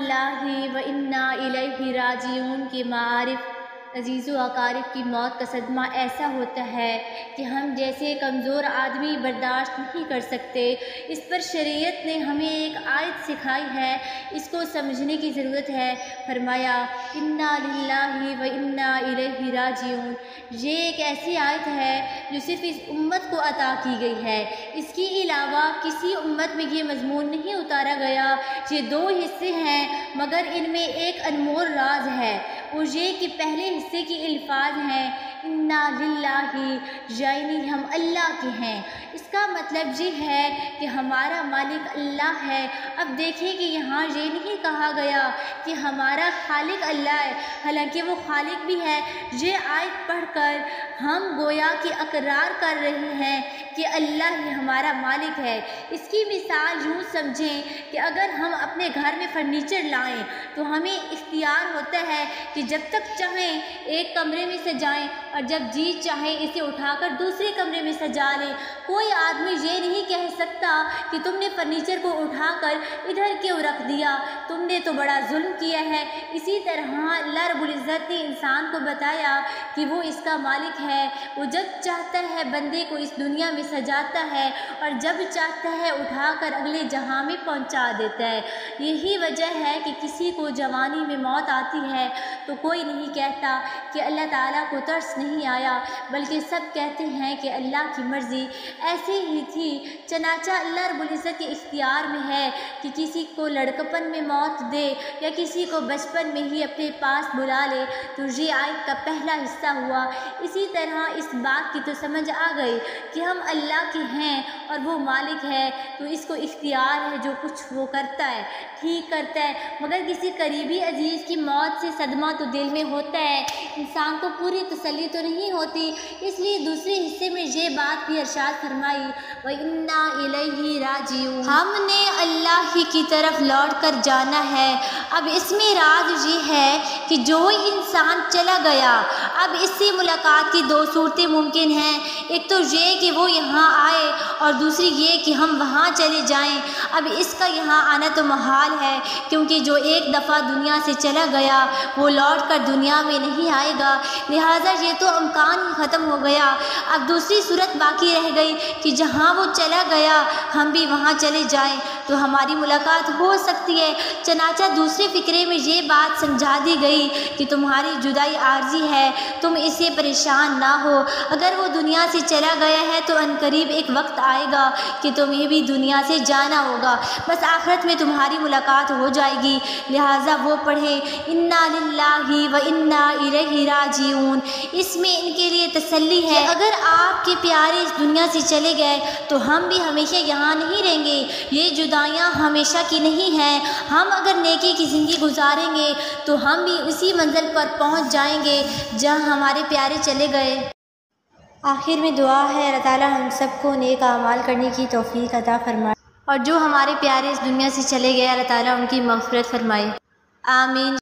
للہ و انا الیہ راجعون کے معارف عزیز و اقارب کی موت کا صدمہ ایسا ہوتا ہے کہ ہم جیسے کمزور آدمی برداشت نہیں کر سکتے۔ اس پر شریعت نے ہمیں ایک آیت سکھائی ہے، اس کو سمجھنے کی ضرورت ہے۔ فرمایا انا للہ و انا الیہ راجعون۔ یہ ایک ایسی آیت ہے جو صرف اس امت کو عطا کی گئی ہے، اس کے علاوہ کسی امت میں یہ مضمون نہیں اتارا گیا۔ یہ دو حصے ہیں مگر ان میں ایک انمول راز ہے، وہ یہ کہ پہلے حصے کی الفاظ ہیں انا للہ، یعنی ہم اللہ کے ہیں۔ اس کا مطلب یہ ہے کہ ہمارا مالک اللہ ہے۔ اب دیکھیں کہ یہاں یہ نہیں کہا گیا کہ ہمارا خالق اللہ ہے، حالانکہ وہ خالق بھی ہے۔ یہ آیت پڑھ کر ہم گویا کہ اقرار کر رہے ہیں کہ اللہ ہی ہمارا مالک ہے۔ اس کی مثال یوں سمجھیں کہ اگر ہم اپنے گھر میں فرنیچر لائیں تو ہمیں اختیار ہوتا ہے کہ جب تک چاہیں ایک کمرے میں سجائیں اور جب جی چاہے اسے اٹھا کر دوسرے کمرے میں سجا لیں۔ کوئی آدمی یہ نہیں کہہ سکتا کہ تم نے فرنیچر کو اٹھا کر ادھر کیوں رکھ دیا، تم نے تو بڑا ظلم کیا ہے۔ اسی طرح اللہ رب العزت نے انسان کو بتایا کہ وہ اس کا مالک ہے، وہ جب چاہتا ہے بندے کو اس دنیا میں سجاتا ہے اور جب چاہتا ہے اٹھا کر اگلے جہاں میں پہنچا دیتا ہے۔ یہی وجہ ہے کہ کسی کو جوانی میں موت آتی ہے تو کوئی نہیں کہتا کہ اللہ تعالیٰ کو ترس نہیں آیا، بلکہ سب کہتے ہیں کہ اللہ کی مرضی ایسے ہی تھی۔ چنانچہ اللہ رب العزت کے اختیار میں ہے کہ کسی کو لڑکپن میں موت دے یا کسی کو بچپن میں ہی اپنے پاس بلا لے۔ تو یہ آیت کا پہلا حصہ ہوا۔ اسی طرح اس بات کی تو سمجھ آ گئی کہ ہم اللہ کے ہیں اور وہ مالک ہے، تو اس کو اختیار ہے، جو کچھ وہ کرتا ہے ٹھیک کرتا ہے۔ مگر کسی قریبی عزیز کی موت سے صدمہ تو دل میں ہوتا ہے، انسان کو پوری تسلی تو نہیں ہوتی۔ اس لیے دوسرے حصے میں یہ بات بھی ارشاد فرمائی وَإِنَّا إِلَيْهِ رَاجِعُونَ، ہم نے اللہ ہی کی طرف لوٹ کر جانا ہے۔ اب اس میں راز یہ ہے کہ جو انسان چلا گیا، اب اس سے ملاقات کی دو صورتیں ممکن ہیں، ایک تو یہ کہ وہ یہاں آئے اور دوسری یہ کہ ہم وہاں چلے جائیں۔ اب اس کا یہاں آنا تو محال ہے، کیونکہ جو ایک دفعہ دنیا سے چلا گیا وہ لوٹ کر دنیا میں نہیں آئے گا، لہٰذا یہ تو امکان ہی ختم ہو گیا۔ اب دوسری صورت باقی رہ گئی کہ جہاں وہ چلا گیا ہم بھی وہاں چلے جائیں تو ہماری ملاقات ہو سکتی ہے۔ چنانچہ دوسرے فقرے میں یہ بات سمجھا دی گئی کہ تمہاری جدائی عارضی ہے، تم اسے پریشان نہ ہو۔ اگر وہ دنیا سے چلا گیا ہے تو عنقریب ایک وقت آئے گا کہ تمہیں بھی دنیا سے جانا ہوگا، بس آخرت میں تمہاری ملاقات ہو جائے گی۔ لہٰذا وہ پڑھیں انا للہ و انا الیہ راجعون۔ اس میں ان کے لیے تسلی ہے کہ اگر آپ کے پیارے اس دنیا سے چلے گئے تو ہم بھی ہمیشہ یہاں نہیں رہیں گے، یہ جدائیاں ہمیشہ کی نہیں ہیں۔ ہم اگر نیکی کی زندگی گزاریں گے تو ہم بھی اسی منزل پر پہنچ جائیں گے جہاں ہمارے پیارے چلے گئے۔ آخر میں دعا ہے اللہ تعالیٰ ہم سب کو نیک اعمال کرنے کی توفیق عطا فرمائے، اور جو ہمارے پیارے اس دنیا سے چلے گئے اللہ تعالیٰ ان کی مغفرت فرمائے، آمین۔